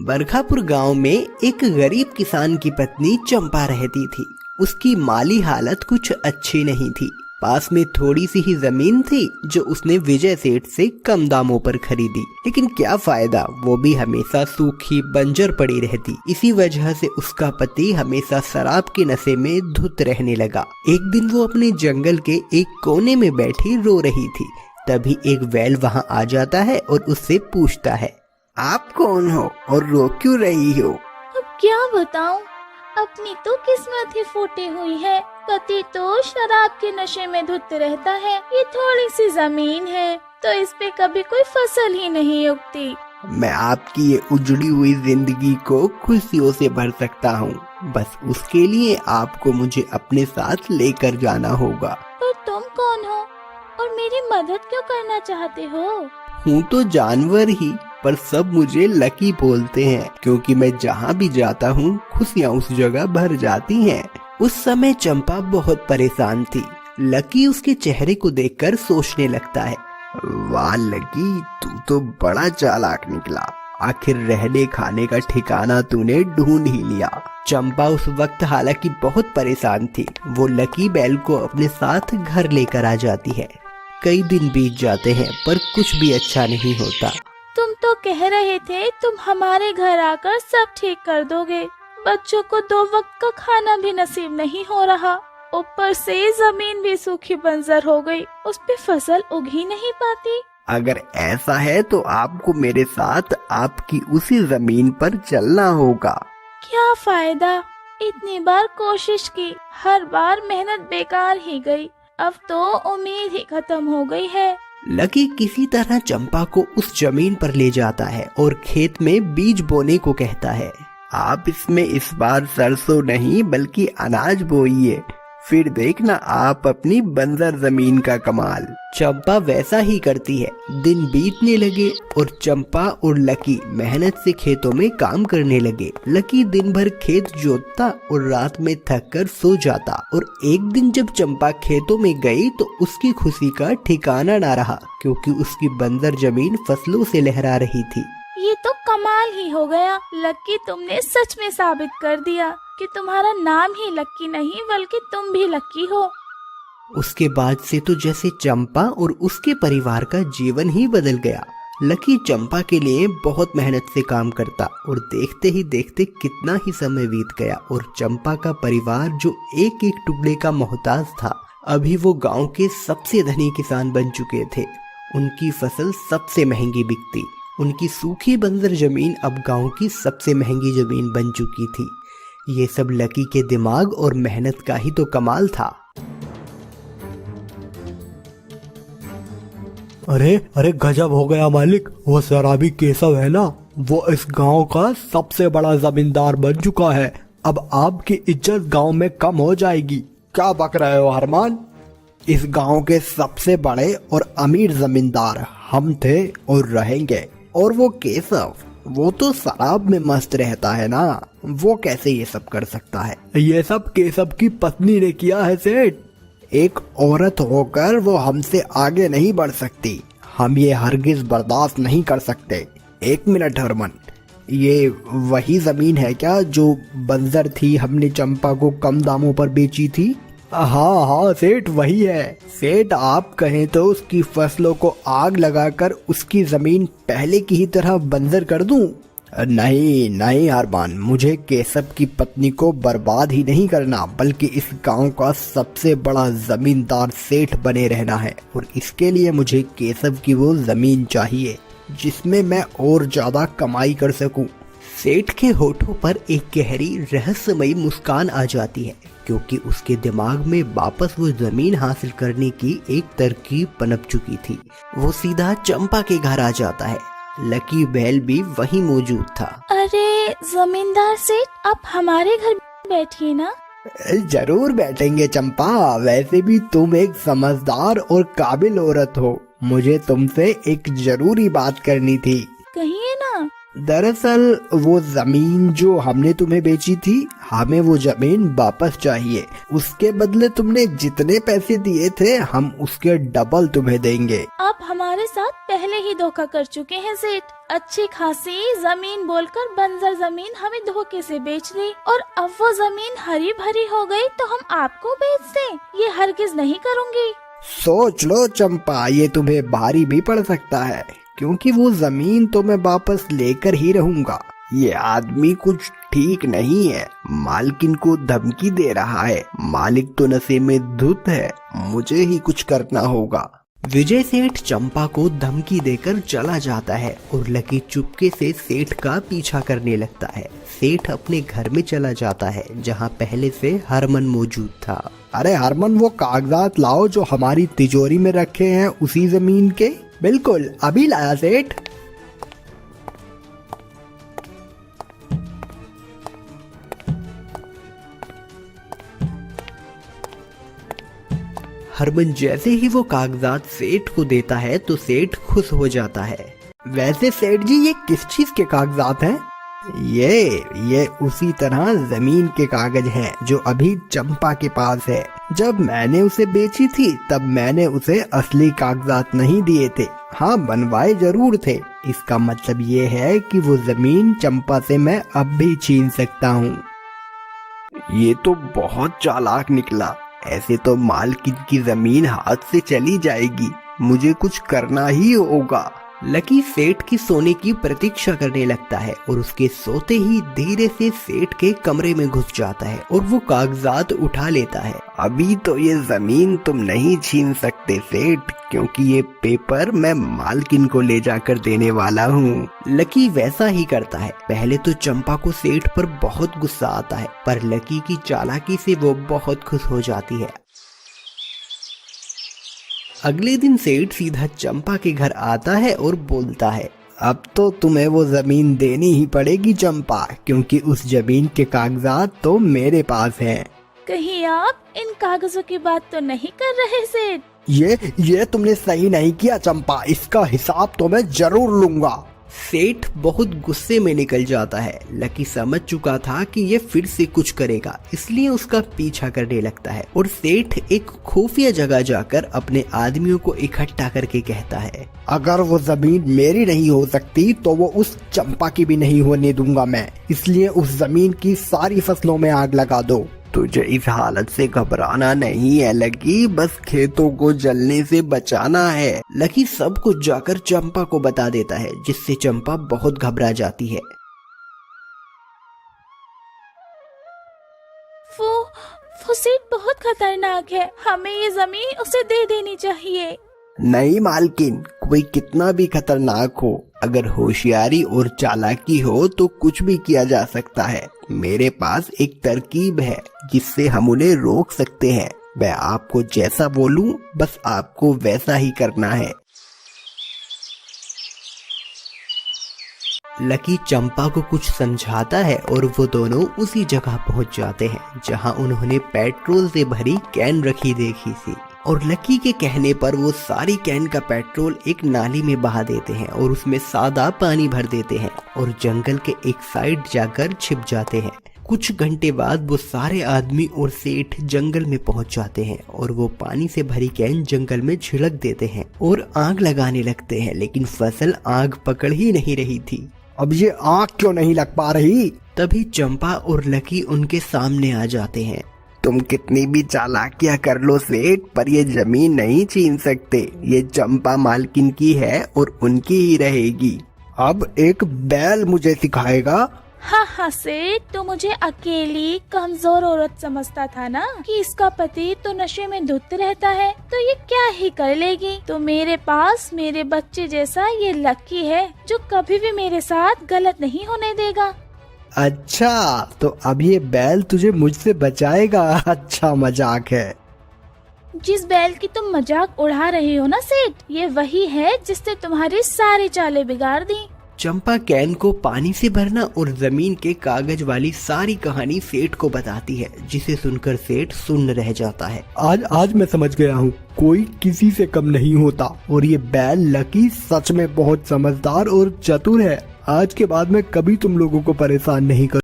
बरखापुर गांव में एक गरीब किसान की पत्नी चंपा रहती थी। उसकी माली हालत कुछ अच्छी नहीं थी। पास में थोड़ी सी ही जमीन थी जो उसने विजय सेठ से कम दामों पर खरीदी, लेकिन क्या फायदा, वो भी हमेशा सूखी बंजर पड़ी रहती। इसी वजह से उसका पति हमेशा शराब के नशे में धुत रहने लगा। एक दिन वो अपने जंगल के एक कोने में बैठी रो रही थी। तभी एक बैल वहाँ आ जाता है और उससे पूछता है, आप कौन हो और रो क्यों रही हो? अब क्या बताऊं, अपनी तो किस्मत ही फूटी हुई है। पति तो शराब के नशे में धुत रहता है। ये थोड़ी सी जमीन है तो इस पे कभी कोई फसल ही नहीं उगती। मैं आपकी ये उजड़ी हुई जिंदगी को खुशियों से भर सकता हूँ, बस उसके लिए आपको मुझे अपने साथ लेकर जाना होगा। पर तुम कौन हो और मेरी मदद क्यों करना चाहते हो? हूँ तो जानवर ही, पर सब मुझे लकी बोलते हैं, क्योंकि मैं जहाँ भी जाता हूँ खुशियाँ उस जगह भर जाती हैं। उस समय चंपा बहुत परेशान थी। लकी उसके चेहरे को देखकर सोचने लगता है, वाह लकी, तू तो बड़ा चालाक निकला। आखिर रहने खाने का ठिकाना तूने ढूंढ ही लिया। चंपा उस वक्त हालांकि बहुत परेशान थी। वो लकी बैल को अपने साथ घर लेकर आ जाती है। कई दिन बीत जाते हैं पर कुछ भी अच्छा नहीं होता। तुम तो कह रहे थे तुम हमारे घर आकर सब ठीक कर दोगे। बच्चों को 2 वक्त का खाना भी नसीब नहीं हो रहा, ऊपर से जमीन भी सूखी बंजर हो गई, उस पे फसल उग ही नहीं पाती। अगर ऐसा है तो आपको मेरे साथ आपकी उसी जमीन पर चलना होगा। क्या फायदा, इतनी बार कोशिश की, हर बार मेहनत बेकार ही गई। अब तो उम्मीद ही खत्म हो गई है। लकी किसी तरह चंपा को उस जमीन पर ले जाता है और खेत में बीज बोने को कहता है। आप इसमें इस बार सरसों नहीं बल्कि अनाज बोइए, फिर देखना आप अपनी बंजर जमीन का कमाल। चंपा वैसा ही करती है। दिन बीतने लगे और चंपा और लकी मेहनत से खेतों में काम करने लगे। लकी दिन भर खेत जोतता और रात में थक कर सो जाता। और एक दिन जब चंपा खेतों में गई तो उसकी खुशी का ठिकाना ना रहा, क्योंकि उसकी बंजर जमीन फसलों से लहरा रही थी। ये तो कमाल ही हो गया लक्की, तुमने सच में साबित कर दिया कि तुम्हारा नाम ही लक्की नहीं बल्कि तुम भी लक्की हो। उसके बाद से तो जैसे चंपा और उसके परिवार का जीवन ही बदल गया। लकी चंपा के लिए बहुत मेहनत से काम करता और देखते ही देखते कितना ही समय बीत गया और चंपा का परिवार जो एक एक टुकड़े का मोहताज था, अभी वो गांव के सबसे धनी किसान बन चुके थे। उनकी फसल सबसे महंगी बिकती। उनकी सूखी बंजर जमीन अब गांव की सबसे महंगी जमीन बन चुकी थी। ये सब लकी के दिमाग और मेहनत का ही तो कमाल था। अरे गजब हो गया मालिक, वो शराबी केशव है ना, वो इस गांव का सबसे बड़ा जमींदार बन चुका है। अब आपकी इज्जत गांव में कम हो जाएगी। क्या बक रहे हो अरमान? इस गांव के सबसे बड़े और अमीर जमींदार हम थे और रहेंगे। और वो केशव, वो तो शराब में मस्त रहता है ना, वो कैसे ये सब कर सकता है? ये सब केशव की पत्नी ने किया है सेठ। एक औरत होकर वो हमसे आगे नहीं बढ़ सकती। हम ये हरगिज बर्दाश्त नहीं कर सकते। 1 मिनट हरमन, ये वही जमीन है क्या जो बंजर थी, हमने चंपा को कम दामों पर बेची थी? हाँ सेठ, वही है। सेठ, आप कहें तो उसकी फसलों को आग लगाकर उसकी जमीन पहले की ही तरह बंजर कर दूं? नहीं अरमान, मुझे केशव की पत्नी को बर्बाद ही नहीं करना, बल्कि इस गांव का सबसे बड़ा जमींदार सेठ बने रहना है। और इसके लिए मुझे केशव की वो जमीन चाहिए जिसमें मैं और ज्यादा कमाई कर सकूं। सेठ के होठों पर एक गहरी रहस्यमयी मुस्कान आ जाती है, क्योंकि उसके दिमाग में वापस वो जमीन हासिल करने की एक तरकीब पनप चुकी थी। वो सीधा चंपा के घर आ जाता है। लकी बैल भी वहीं मौजूद था। अरे जमींदार सेठ, आप हमारे घर बैठिए ना। जरूर बैठेंगे चंपा, वैसे भी तुम एक समझदार और काबिल औरत हो। मुझे तुमसे एक जरूरी बात करनी थी। कहिए ना। दरअसल वो जमीन जो हमने तुम्हें बेची थी, हमें वो जमीन वापस चाहिए। उसके बदले तुमने जितने पैसे दिए थे हम उसके डबल तुम्हें देंगे। आप हमारे साथ पहले ही धोखा कर चुके हैं सेठ। अच्छी खासी जमीन बोलकर बंजर जमीन हमें धोखे से बेच दी और अब वो जमीन हरी भरी हो गई तो हम आपको बेच दें? ये हरगिज नहीं करूँगी। सोच लो चंपा, ये तुम्हें भारी भी पड़ सकता है, क्योंकि वो जमीन तो मैं वापस लेकर ही रहूंगा। ये आदमी कुछ ठीक नहीं है, मालकिन को धमकी दे रहा है। मालिक तो नशे में धुत है, मुझे ही कुछ करना होगा। विजय सेठ चंपा को धमकी देकर चला जाता है और लकी चुपके से सेठ का पीछा करने लगता है। सेठ अपने घर में चला जाता है जहां पहले से हरमन मौजूद था। अरे हरमन, वो कागजात लाओ जो हमारी तिजोरी में रखे हैं उसी जमीन के। बिल्कुल, अभी लाया सेठ। हरमन जैसे ही वो कागजात सेठ को देता है तो सेठ खुश हो जाता है। वैसे सेठ जी, ये किस चीज के कागजात हैं? ये उसी तरह जमीन के कागज हैं जो अभी चंपा के पास है। जब मैंने उसे बेची थी तब मैंने उसे असली कागजात नहीं दिए थे, हाँ बनवाए जरूर थे। इसका मतलब ये है कि वो जमीन चंपा से मैं अब भी छीन सकता हूँ। ये तो बहुत चालाक निकला। ऐसे तो मालकिन की जमीन हाथ से चली जाएगी, मुझे कुछ करना ही होगा। लकी सेठ की सोने की प्रतीक्षा करने लगता है और उसके सोते ही धीरे से सेठ के कमरे में घुस जाता है और वो कागजात उठा लेता है। अभी तो ये जमीन तुम नहीं छीन सकते सेठ, क्योंकि ये पेपर मैं मालकिन को ले जाकर देने वाला हूँ। लकी वैसा ही करता है। पहले तो चंपा को सेठ पर बहुत गुस्सा आता है, पर लकी की चालाकी से वो बहुत खुश हो जाती है। अगले दिन सेठ सीधा चंपा के घर आता है और बोलता है, अब तो तुम्हें वो जमीन देनी ही पड़ेगी चंपा, क्योंकि उस जमीन के कागजात तो मेरे पास हैं। कहीं आप इन कागजों की बात तो नहीं कर रहे सेठ? ये तुमने सही नहीं किया चंपा, इसका हिसाब तो मैं जरूर लूंगा। सेठ बहुत गुस्से में निकल जाता है। लकी समझ चुका था कि ये फिर से कुछ करेगा, इसलिए उसका पीछा करने लगता है और सेठ एक खुफिया जगह जाकर अपने आदमियों को इकट्ठा करके कहता है, अगर वो जमीन मेरी नहीं हो सकती तो वो उस चंपा की भी नहीं होने दूंगा मैं, इसलिए उस जमीन की सारी फसलों में आग लगा दो। तुझे इस हालत से घबराना नहीं है लकी, बस खेतों को जलने से बचाना है। लकी सब कुछ जाकर चंपा को बता देता है, जिससे चंपा बहुत घबरा जाती है। वो सेठ बहुत खतरनाक है, हमें ये जमीन उसे दे देनी चाहिए। नहीं मालकिन, कोई कितना भी खतरनाक हो, अगर होशियारी और चालाकी हो तो कुछ भी किया जा सकता है। मेरे पास एक तरकीब है जिससे हम उन्हें रोक सकते हैं। मैं आपको जैसा बोलूं बस आपको वैसा ही करना है। लकी चंपा को कुछ समझाता है और वो दोनों उसी जगह पहुंच जाते हैं जहां उन्होंने पेट्रोल से भरी कैन रखी देखी थी। और लकी के कहने पर वो सारी कैन का पेट्रोल एक नाली में बहा देते हैं और उसमें सादा पानी भर देते हैं और जंगल के एक साइड जाकर छिप जाते हैं। कुछ घंटे बाद वो सारे आदमी और सेठ जंगल में पहुंच जाते हैं और वो पानी से भरी कैन जंगल में छिड़क देते हैं और आग लगाने लगते हैं, लेकिन फसल आग पकड़ ही नहीं रही थी। अब ये आग क्यों नहीं लग पा रही? तभी चंपा और लकी उनके सामने आ जाते हैं। तुम कितनी भी चालाकियां कर लो सेठ, पर ये जमीन नहीं छीन सकते। ये चंपा मालकिन की है और उनकी ही रहेगी। अब एक बैल मुझे सिखाएगा। हाँ सेठ, तो मुझे अकेली कमजोर औरत समझता था ना कि इसका पति तो नशे में धुत रहता है, तो ये क्या ही कर लेगी। तो मेरे पास मेरे बच्चे जैसा ये लकी है जो कभी भी मेरे साथ गलत नहीं होने देगा। अच्छा, तो अब ये बैल तुझे मुझसे बचाएगा? अच्छा मजाक है। जिस बैल की तुम मजाक उड़ा रहे हो ना सेठ, ये वही है जिसने तुम्हारी सारी चालें बिगाड़ दी। चंपा कैन को पानी से भरना और जमीन के कागज वाली सारी कहानी सेठ को बताती है, जिसे सुनकर सेठ सुन्न रह जाता है। आज मैं समझ गया हूँ, कोई किसी से कम नहीं होता और ये बैल लकी सच में बहुत समझदार और चतुर है। आज के बाद मैं कभी तुम लोगों को परेशान नहीं कर